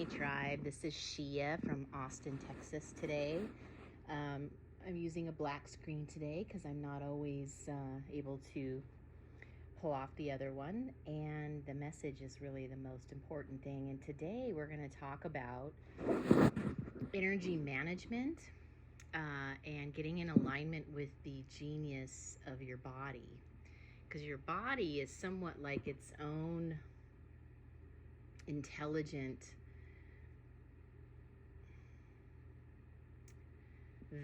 Hey tribe, this is Sheea from Austin, Texas today. I'm using a black screen today because I'm not always able to pull off the other one, and the message is really the most important thing. And today we're going to talk about energy management and getting in alignment with the genius of your body, because your body is somewhat like its own intelligent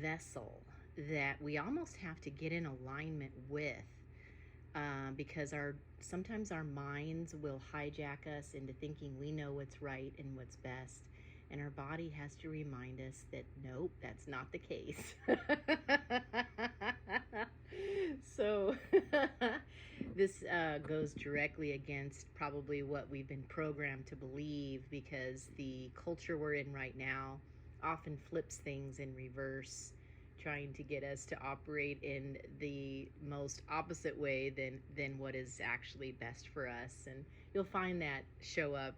vessel that we almost have to get in alignment with, because sometimes our minds will hijack us into thinking we know what's right and what's best, and our body has to remind us that nope, that's not the case. So this goes directly against probably what we've been programmed to believe, because the culture we're in right now often flips things in reverse, trying to get us to operate in the most opposite way than what is actually best for us. And you'll find that show up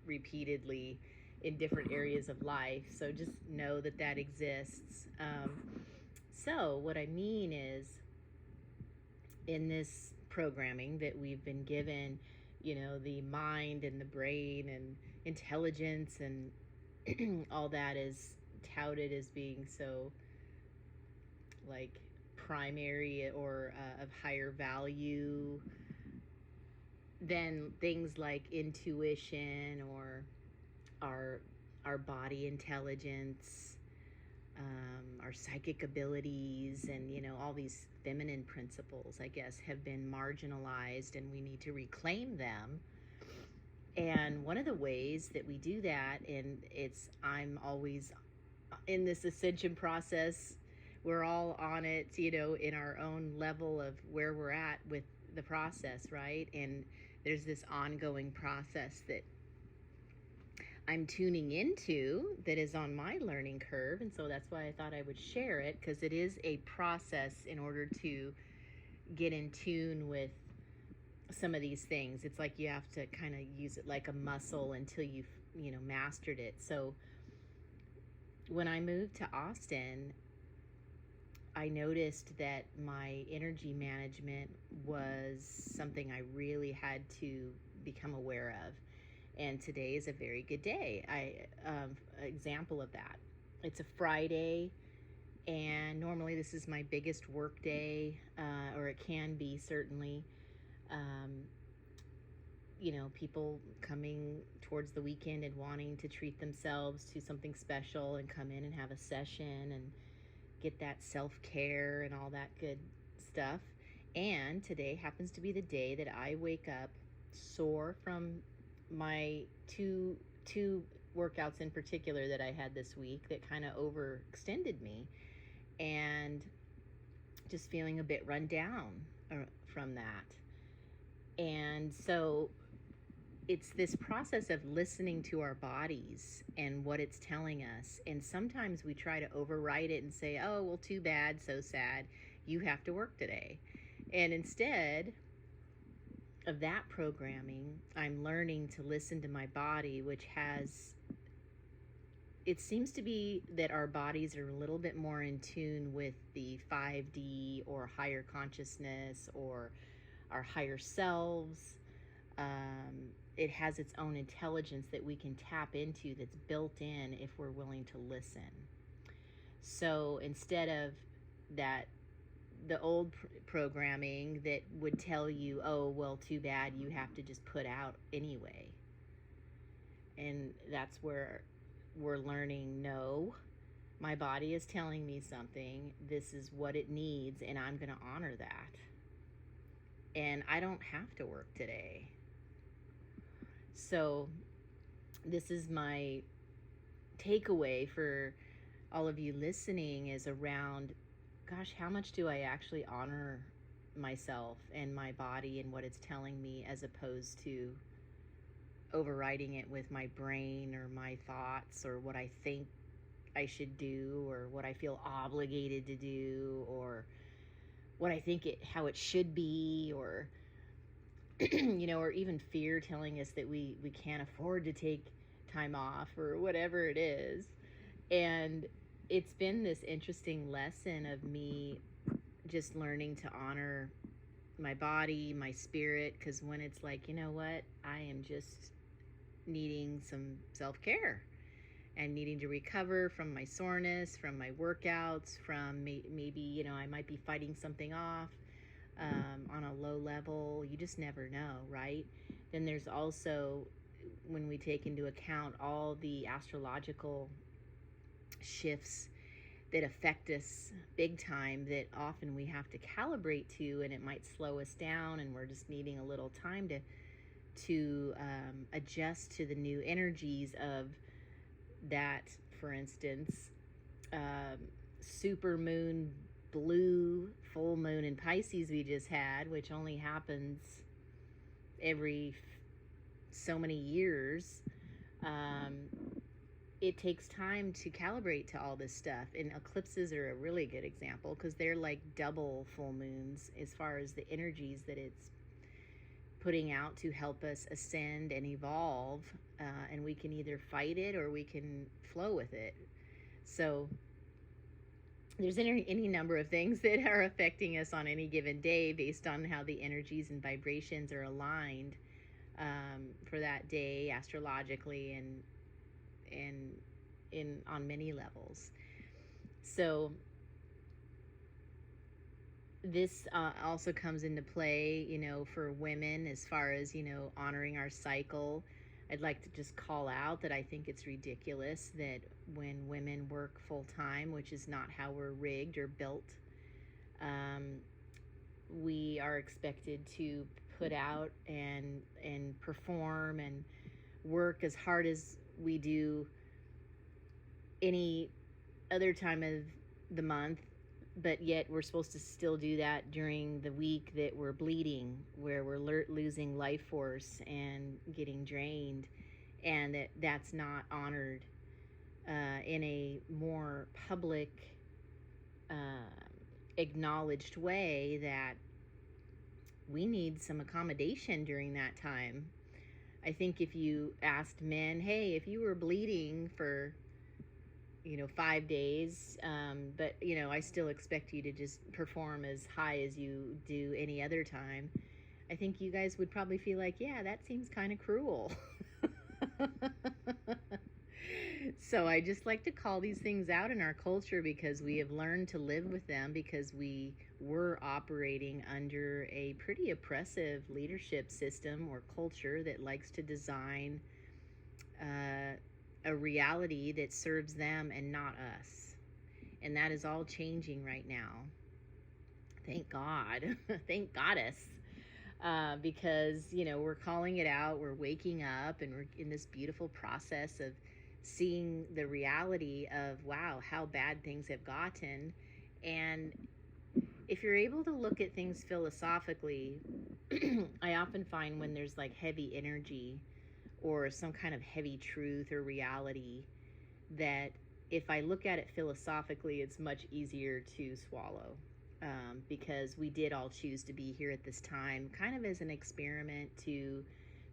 repeatedly in different areas of life. So just know that that exists. So what I mean is, in this programming that we've been given, the mind and the brain and intelligence and all that is touted as being so like primary or of higher value than things like intuition or our our body intelligence, our psychic abilities, and all these feminine principles, I guess, have been marginalized, and we need to reclaim them. And one of the ways that we do that, and I'm always in this ascension process, we're all on it, in our own level of where we're at with the process, right? And there's this ongoing process that I'm tuning into that is on my learning curve. And so that's why I thought I would share it, because it is a process in order to get in tune with some of these things. It's like you have to kind of use it like a muscle until you've mastered it. So when I moved to Austin, I noticed that my energy management was something I really had to become aware of. And today is a very good day. Example of that. It's a Friday, and normally this is my biggest work day, or it can be, certainly. People coming towards the weekend and wanting to treat themselves to something special and come in and have a session and get that self-care and all that good stuff. And today happens to be the day that I wake up sore from my two workouts in particular that I had this week that kind of overextended me, and just feeling a bit run down from that. And so it's this process of listening to our bodies and what it's telling us. And sometimes we try to override it and say, oh, well, too bad, so sad, you have to work today. And instead of that programming, I'm learning to listen to my body, which it seems to be that our bodies are a little bit more in tune with the 5D or higher consciousness or our higher selves. It has its own intelligence that we can tap into, that's built in if we're willing to listen. So instead of the old programming that would tell you, oh, well, too bad, you have to just put out anyway. And that's where we're learning, no, my body is telling me something, this is what it needs, and I'm going to honor that. And I don't have to work today. So this is my takeaway for all of you listening, is around, gosh, how much do I actually honor myself and my body and what it's telling me, as opposed to overriding it with my brain or my thoughts or what I think I should do or what I feel obligated to do or what I think how it should be, or or even fear telling us that we can't afford to take time off or whatever it is. And it's been this interesting lesson of me just learning to honor my body, my spirit, because when it's like, you know what, I am just needing some self-care and needing to recover from my soreness, from my workouts, from maybe, you know, I might be fighting something off on a low level. You just never know, right? Then there's also, when we take into account all the astrological shifts that affect us big time, that often we have to calibrate to, and it might slow us down, and we're just needing a little time to adjust to the new energies of that. For instance, super moon blue full moon in Pisces we just had, which only happens every so many years. It takes time to calibrate to all this stuff, and eclipses are a really good example because they're like double full moons as far as the energies that it's putting out to help us ascend and evolve, and we can either fight it or we can flow with it. So there's any number of things that are affecting us on any given day based on how the energies and vibrations are aligned for that day astrologically and in on many levels. So this also comes into play, you know, for women as far as, you know, honoring our cycle. I'd like to just call out that I think it's ridiculous that when women work full time, which is not how we're rigged or built, we are expected to put out and perform and work as hard as we do any other time of the month, but yet we're supposed to still do that during the week that we're bleeding, where we're losing life force and getting drained, and that's not honored in a more public, acknowledged way, that we need some accommodation during that time. I think if you asked men, hey, if you were bleeding for 5 days, but I still expect you to just perform as high as you do any other time, I think you guys would probably feel like, yeah, that seems kind of cruel. So I just like to call these things out in our culture, because we have learned to live with them, because we were operating under a pretty oppressive leadership system or culture that likes to design a reality that serves them and not us. And that is all changing right now. Thank God. Thank Goddess. Because, we're calling it out, we're waking up, and we're in this beautiful process of seeing the reality of, wow, how bad things have gotten. And if you're able to look at things philosophically, I often find when there's like heavy energy or some kind of heavy truth or reality, that if I look at it philosophically, it's much easier to swallow. Because we did all choose to be here at this time, kind of as an experiment to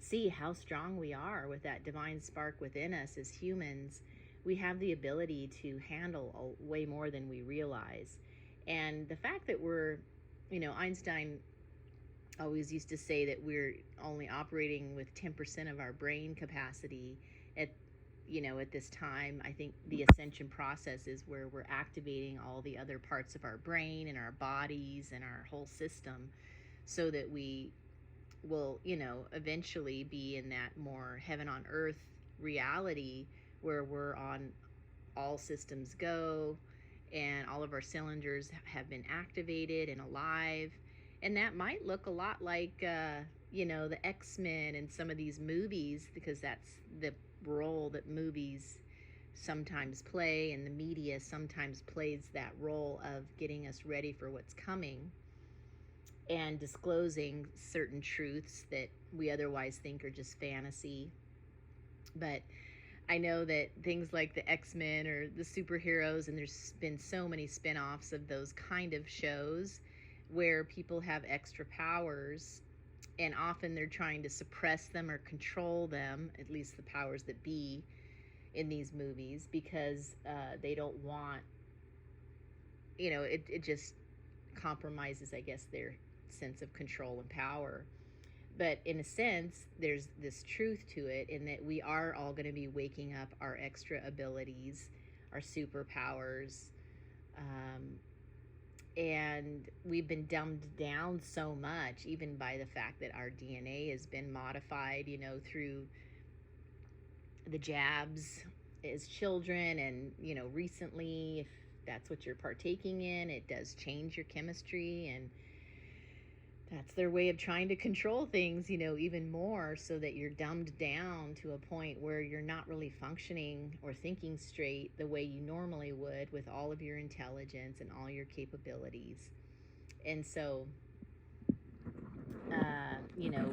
see how strong we are with that divine spark within us as humans. We have the ability to handle way more than we realize. And the fact that we're, Einstein always used to say that we're only operating with 10% of our brain capacity at this time. I think the ascension process is where we're activating all the other parts of our brain and our bodies and our whole system, so that we will, eventually be in that more heaven on earth reality, where we're on all systems go and all of our cylinders have been activated and alive. And that might look a lot like, the X-Men and some of these movies, because that's the role that movies sometimes play, and the media sometimes plays that role of getting us ready for what's coming and disclosing certain truths that we otherwise think are just fantasy. But I know that things like the X-Men or the superheroes, and there's been so many spin-offs of those kind of shows where people have extra powers, And often they're trying to suppress them or control them, at least the powers that be in these movies, because they don't want, it just compromises, I guess, their sense of control and power. But in a sense, there's this truth to it, in that we are all going to be waking up our extra abilities, our superpowers. Um, and we've been dumbed down so much, even by the fact that our DNA has been modified, through the jabs as children. And, recently, if that's what you're partaking in, it does change your chemistry. And that's their way of trying to control things, even more, so that you're dumbed down to a point where you're not really functioning or thinking straight the way you normally would, with all of your intelligence and all your capabilities. And so, you know,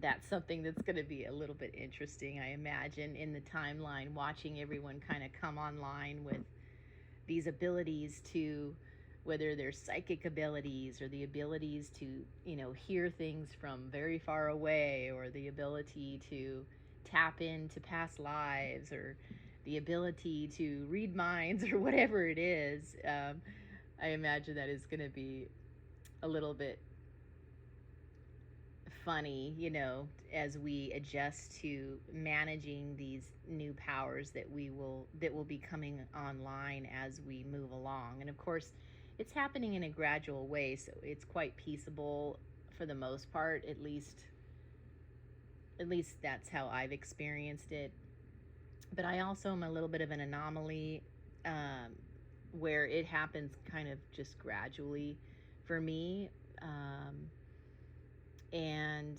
that's something that's going to be a little bit interesting, I imagine, in the timeline, watching everyone kind of come online with these abilities to, whether they're psychic abilities or the abilities to, hear things from very far away, or the ability to tap into past lives, or the ability to read minds, or whatever it is. I imagine that is going to be a little bit funny, as we adjust to managing these new powers that will be coming online as we move along. And of course, it's happening in a gradual way, so it's quite peaceable for the most part. At least that's how I've experienced it. But I also am a little bit of an anomaly, um, where it happens kind of just gradually for me. And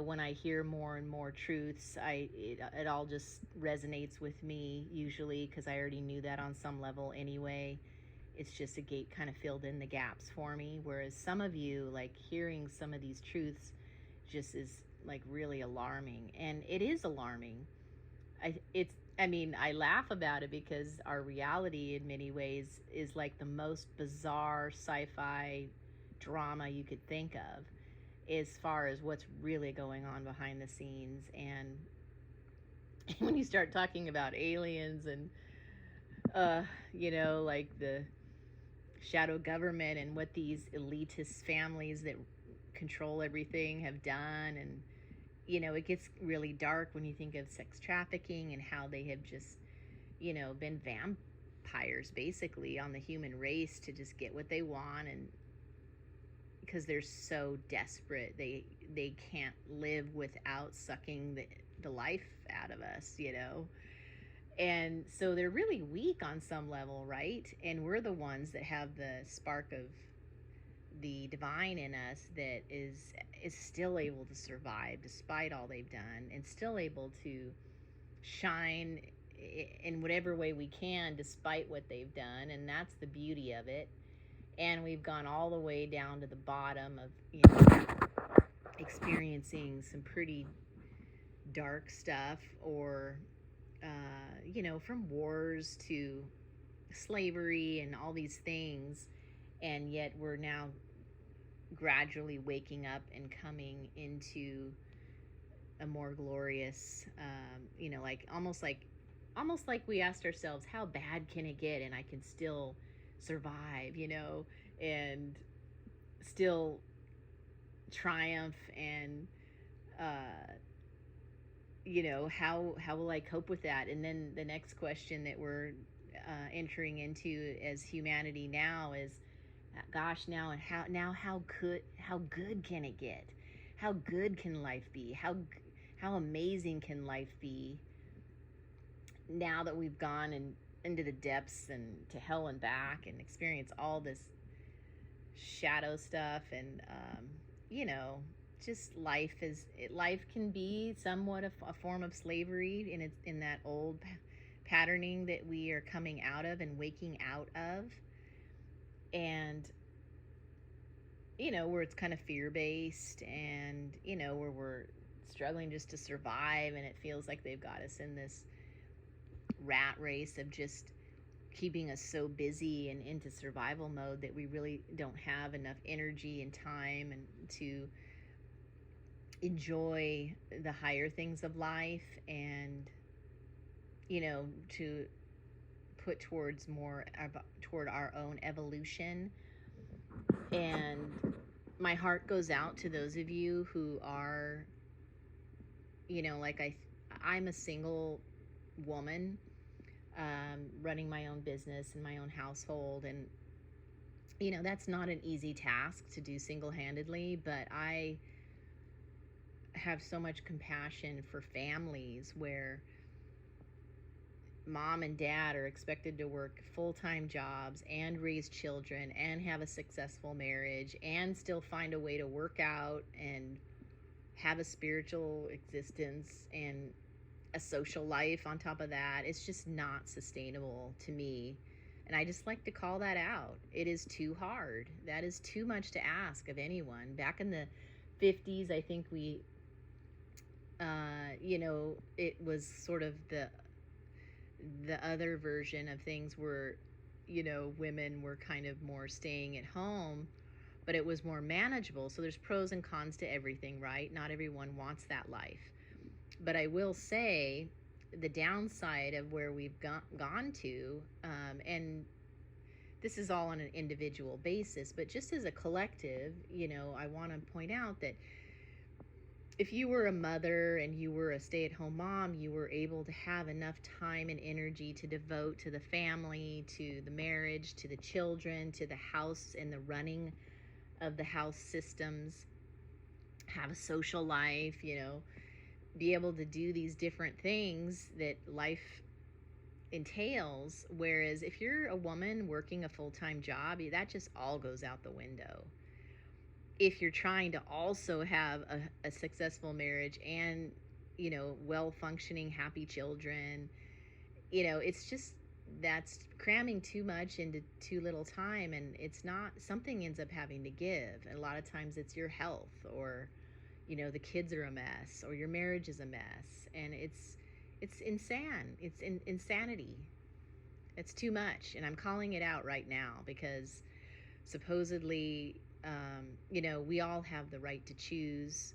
when I hear more and more truths, it all just resonates with me, usually, because I already knew that on some level anyway. It's just a gate kind of filled in the gaps for me, whereas some of you, like, hearing some of these truths just is like really alarming. And it is alarming. I laugh about it, because our reality in many ways is like the most bizarre sci-fi drama you could think of, as far as what's really going on behind the scenes. And when you start talking about aliens and like the shadow government, and what these elitist families that control everything have done, and it gets really dark when you think of sex trafficking, and how they have just been vampires basically on the human race, to just get what they want. And because they're so desperate, they can't live without sucking the life out of us. And so they're really weak on some level, right? And we're the ones that have the spark of the divine in us, that is still able to survive despite all they've done, and still able to shine in whatever way we can despite what they've done. And that's the beauty of it. And we've gone all the way down to the bottom of experiencing some pretty dark stuff, or from wars to slavery and all these things. And yet we're now gradually waking up and coming into a more glorious, like almost like we asked ourselves, how bad can it get, and I can still survive, and still triumph. And how will I cope with that? And then the next question that we're entering into as humanity now is, gosh, how good can it get? How good can life be? How amazing can life be, now that we've gone into the depths and to hell and back, and experienced all this shadow stuff. And just life can be somewhat a form of slavery, in that old patterning that we are coming out of and waking out of. And where it's kind of fear-based, and where we're struggling just to survive, and it feels like they've got us in this rat race of just keeping us so busy and into survival mode, that we really don't have enough energy and time and to enjoy the higher things of life, and to put towards more toward our own evolution. And my heart goes out to those of you who are, like I'm a single woman, running my own business and my own household, and that's not an easy task to do single-handedly, but I have so much compassion for families where mom and dad are expected to work full-time jobs and raise children and have a successful marriage and still find a way to work out and have a spiritual existence and a social life on top of that. It's just not sustainable to me. And I just like to call that out. It is too hard. That is too much to ask of anyone. Back in the 50s, I think it was sort of the other version of things where, women were kind of more staying at home, but it was more manageable. So there's pros and cons to everything, right? Not everyone wants that life. But I will say the downside of where we've gone to, and this is all on an individual basis, but just as a collective, I want to point out that if you were a mother and you were a stay-at-home mom, you were able to have enough time and energy to devote to the family, to the marriage, to the children, to the house and the running of the house systems, have a social life, be able to do these different things that life entails. Whereas if you're a woman working a full-time job, that just all goes out the window. If you're trying to also have a successful marriage and, well-functioning, happy children, it's just, that's cramming too much into too little time, and it's not, something ends up having to give. And a lot of times it's your health, or, the kids are a mess, or your marriage is a mess, and it's insanity. It's too much, and I'm calling it out right now because supposedly, we all have the right to choose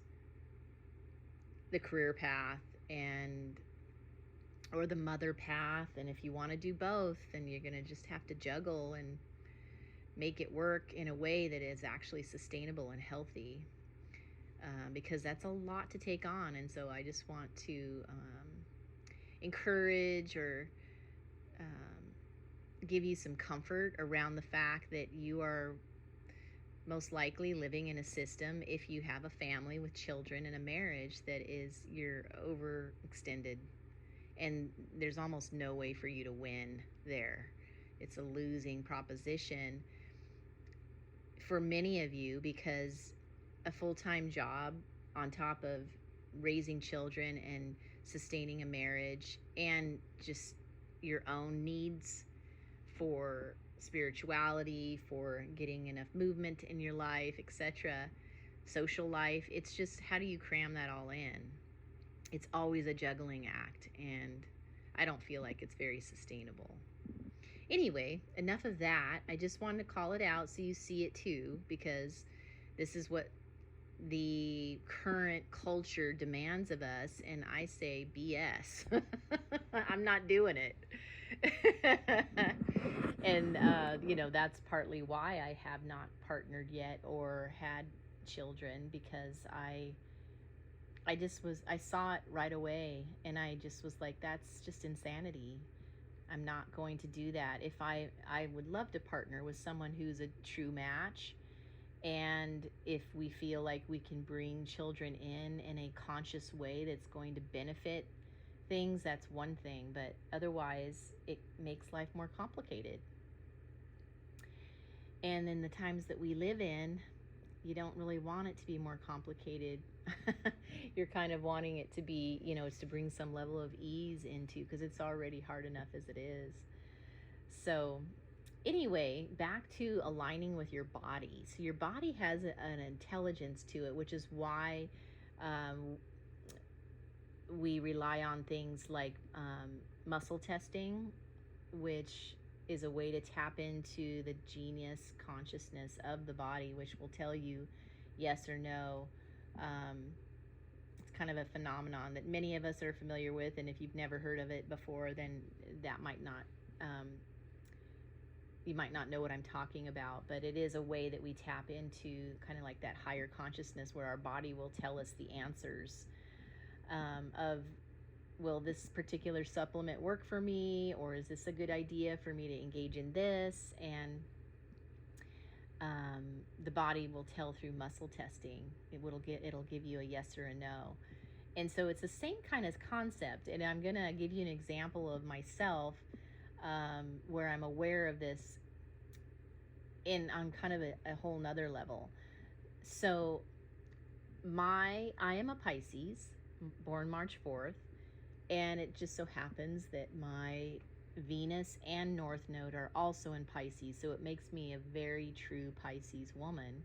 the career path or the mother path. And if you want to do both, then you're going to just have to juggle and make it work in a way that is actually sustainable and healthy, because that's a lot to take on. And so I just want to encourage or give you some comfort around the fact that you are most likely living in a system, if you have a family with children and a marriage, that is, you're overextended, and there's almost no way for you to win there. It's a losing proposition for many of you, because a full-time job on top of raising children and sustaining a marriage and just your own needs for spirituality, for getting enough movement in your life, etc., social life, it's just, how do you cram that all in? It's always a juggling act, and I don't feel like it's very sustainable. Anyway, enough of that. I just wanted to call it out so you see it too, because this is what the current culture demands of us, and I say BS. I'm not doing it. And that's partly why I have not partnered yet or had children, because I saw it right away, and I just was like, that's just insanity. I'm not going to do that. If I would love to partner with someone who's a true match, and if we feel like we can bring children in a conscious way that's going to benefit things, that's one thing. But otherwise, it makes life more complicated. And in the times that we live in, you don't really want it to be more complicated. You're kind of wanting it to be, it's to bring some level of ease into, because it's already hard enough as it is. So anyway, back to aligning with your body. So your body has an intelligence to it, which is why we rely on things like muscle testing, which is a way to tap into the genius consciousness of the body, which will tell you yes or no. kind of a phenomenon that many of us are familiar with, and if you've never heard of it before, then that might not, you might not know what I'm talking about, but it is a way that we tap into kind of like that higher consciousness where our body will tell us the answers of, will this particular supplement work for me, or is this a good idea for me to engage in this? And the body will tell through muscle testing. It'll give you a yes or a no. And so it's the same kind of concept. And I'm going to give you an example of myself where I'm aware of this on kind of a whole nother level. So I am a Pisces, born March 4th, and it just so happens that my Venus and North Node are also in Pisces, so it makes me a very true Pisces woman.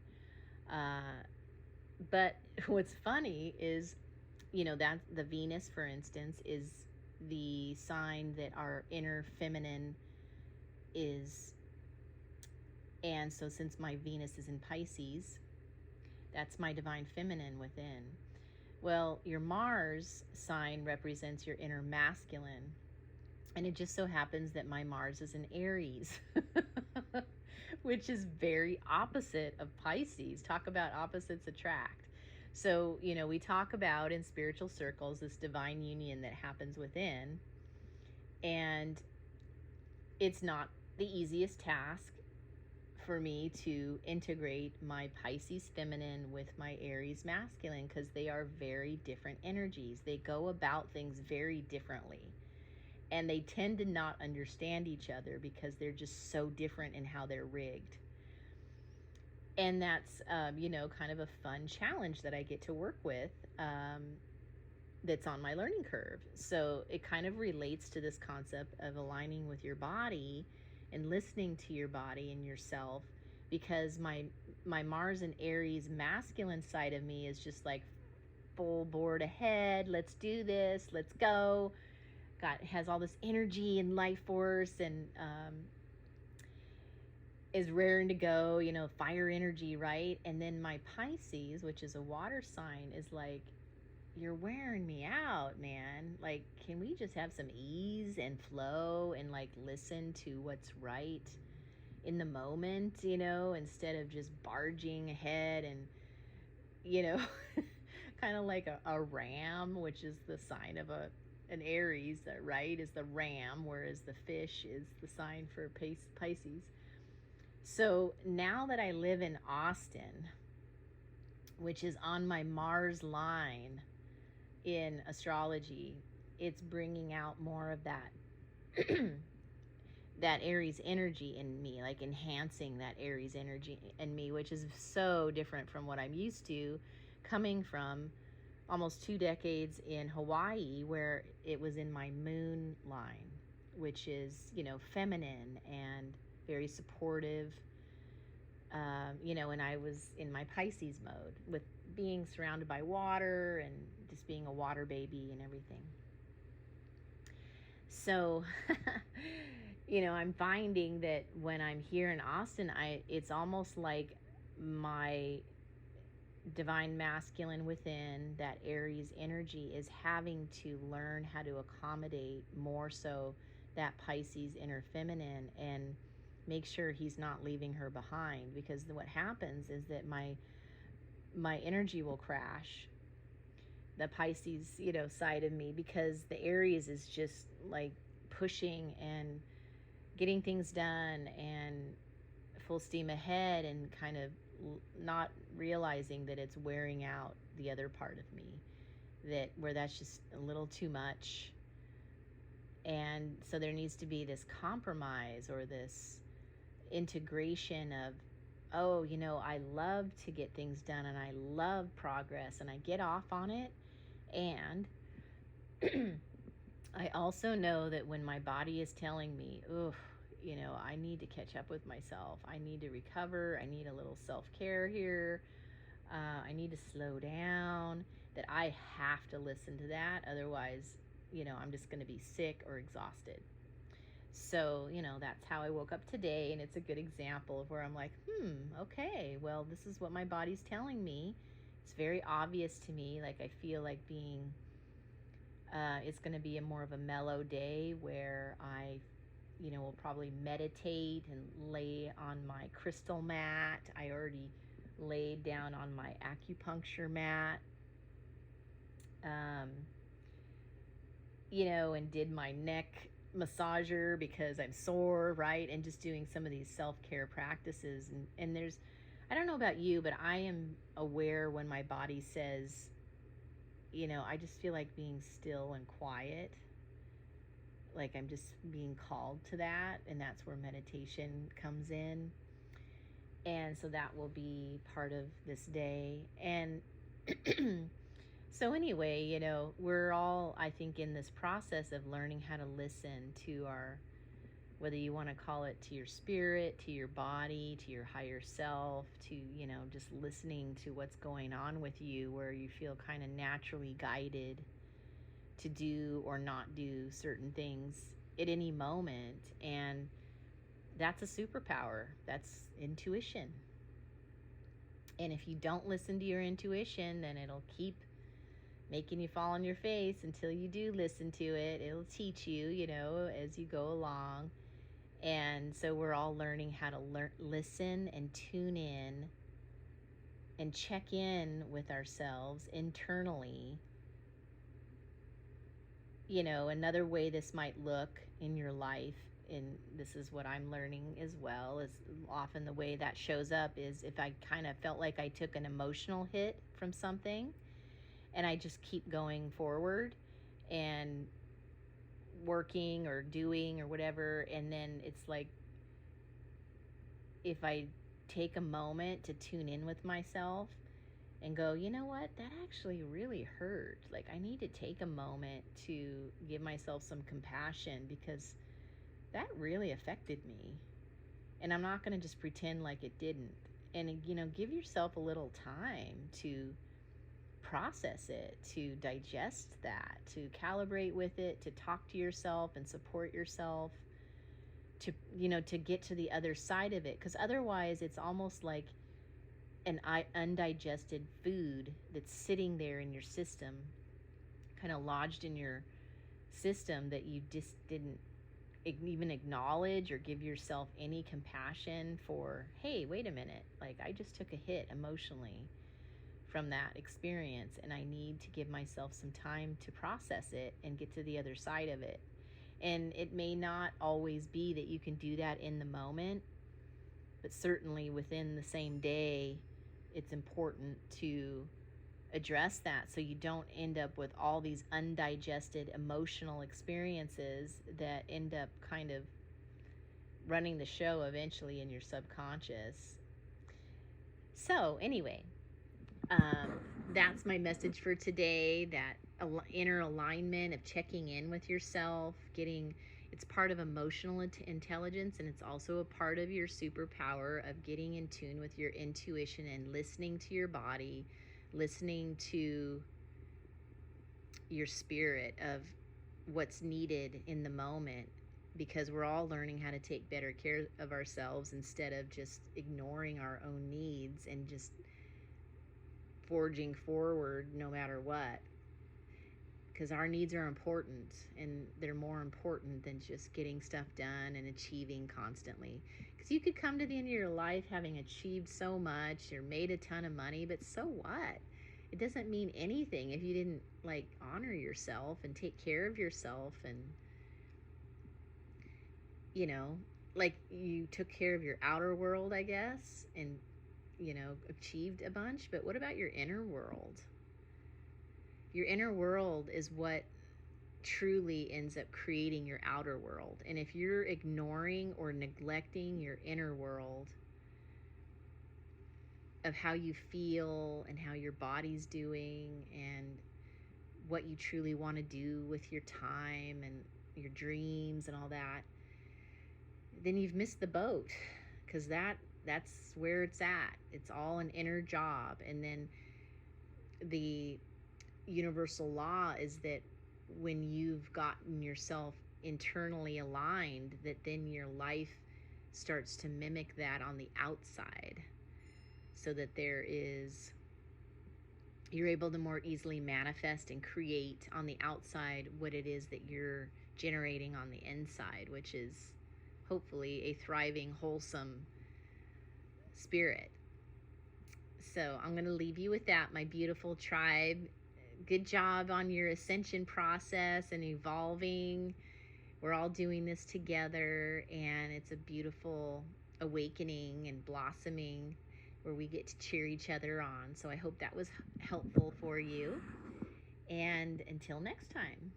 But what's funny is, that the Venus, for instance, is the sign that our inner feminine is. And so since my Venus is in Pisces, that's my divine feminine within. Well, your Mars sign represents your inner masculine. And it just so happens that my Mars is in Aries, which is very opposite of Pisces. Talk about opposites attract. So, we talk about in spiritual circles this divine union that happens within. And it's not the easiest task for me to integrate my Pisces feminine with my Aries masculine, because they are very different energies. They go about things very differently. And they tend to not understand each other because they're just so different in how they're rigged. And that's, kind of a fun challenge that I get to work with that's on my learning curve. So it kind of relates to this concept of aligning with your body and listening to your body and yourself, because my Mars and Aries masculine side of me is just like full board ahead. Let's do this. Let's go. Has all this energy and life force, and is raring to go, fire energy, right? And then my Pisces, which is a water sign, is like, you're wearing me out, man. Like, can we just have some ease and flow and like listen to what's right in the moment, instead of just barging ahead and, kind of like a ram, which is the sign of an Aries, right, is the ram, whereas the fish is the sign for Pisces. So now that I live in Austin, which is on my Mars line in astrology, it's bringing out more of that that Aries energy in me, like enhancing that Aries energy in me, which is so different from what I'm used to, coming from almost 2 decades in Hawaii, where it was in my moon line, which is, feminine and very supportive, and I was in my Pisces mode with being surrounded by water and just being a water baby and everything. So, I'm finding that when I'm here in Austin, it's almost like my divine masculine within, that Aries energy, is having to learn how to accommodate more so that Pisces inner feminine and make sure he's not leaving her behind, because what happens is that my energy will crash, the Pisces side of me, because the Aries is just like pushing and getting things done and full steam ahead, and kind of not realizing that it's wearing out the other part of me, where that's just a little too much. And so there needs to be this compromise, or this integration of, I love to get things done and I love progress and I get off on it. And I also know that when my body is telling me, I need to catch up with myself, I need to recover, I need a little self-care here, I need to slow down, that I have to listen to that. Otherwise, I'm just going to be sick or exhausted. So, that's how I woke up today. And it's a good example of where I'm like, okay, well, this is what my body's telling me. It's very obvious to me. Like, I feel like it's going to be a more of a mellow day where I, will probably meditate and lay on my crystal mat. I already laid down on my acupuncture mat, and did my neck massager because I'm sore, right? And just doing some of these self-care practices. And I don't know about you, but I am aware when my body says, I just feel like being still and quiet. Like I'm just being called to that, and that's where meditation comes in. And so that will be part of this day. And so anyway, we're all, I think, in this process of learning how to listen to whether you want to call it to your spirit, to your body, to your higher self, to, just listening to what's going on with you, where you feel kind of naturally guided to do or not do certain things at any moment. And that's a superpower. That's intuition. And if you don't listen to your intuition, then it'll keep making you fall on your face until you do listen to it. It'll teach you, as you go along. And so we're all learning how to listen and tune in and check in with ourselves internally. Another way this might look in your life, and this is what I'm learning as well, is often the way that shows up is if I kind of felt like I took an emotional hit from something and I just keep going forward and working or doing or whatever, and then it's like if I take a moment to tune in with myself and go, you know what, that actually really hurt. Like, I need to take a moment to give myself some compassion because that really affected me. And I'm not going to just pretend like it didn't. And, give yourself a little time to process it, to digest that, to calibrate with it, to talk to yourself and support yourself, to get to the other side of it. Because otherwise it's almost like an undigested food that's sitting there in your system, kind of lodged in your system, that you just didn't even acknowledge or give yourself any compassion for. Hey, wait a minute, like I just took a hit emotionally from that experience, and I need to give myself some time to process it and get to the other side of it. And it may not always be that you can do that in the moment, but certainly within the same day it's important to address that so you don't end up with all these undigested emotional experiences that end up kind of running the show eventually in your subconscious. So anyway, that's my message for today, that inner alignment of checking in with yourself, it's part of emotional intelligence, and it's also a part of your superpower of getting in tune with your intuition and listening to your body, listening to your spirit of what's needed in the moment, because we're all learning how to take better care of ourselves instead of just ignoring our own needs and just forging forward no matter what. Because our needs are important, and they're more important than just getting stuff done and achieving constantly. Because you could come to the end of your life having achieved so much or made a ton of money, but so what? It doesn't mean anything if you didn't honor yourself and take care of yourself, and you took care of your outer world, I guess, and achieved a bunch. But what about your inner world? Your inner world is what truly ends up creating your outer world. And if you're ignoring or neglecting your inner world of how you feel and how your body's doing and what you truly want to do with your time and your dreams and all that, then you've missed the boat, because that's where it's at. It's all an inner job. And then the universal law is that when you've gotten yourself internally aligned, that then your life starts to mimic that on the outside, so that there is you're able to more easily manifest and create on the outside what it is that you're generating on the inside, which is hopefully a thriving, wholesome spirit. So I'm going to leave you with that, my beautiful tribe. Good job on your ascension process and evolving. We're all doing this together, and it's a beautiful awakening and blossoming where we get to cheer each other on. So I hope that was helpful for you. And until next time.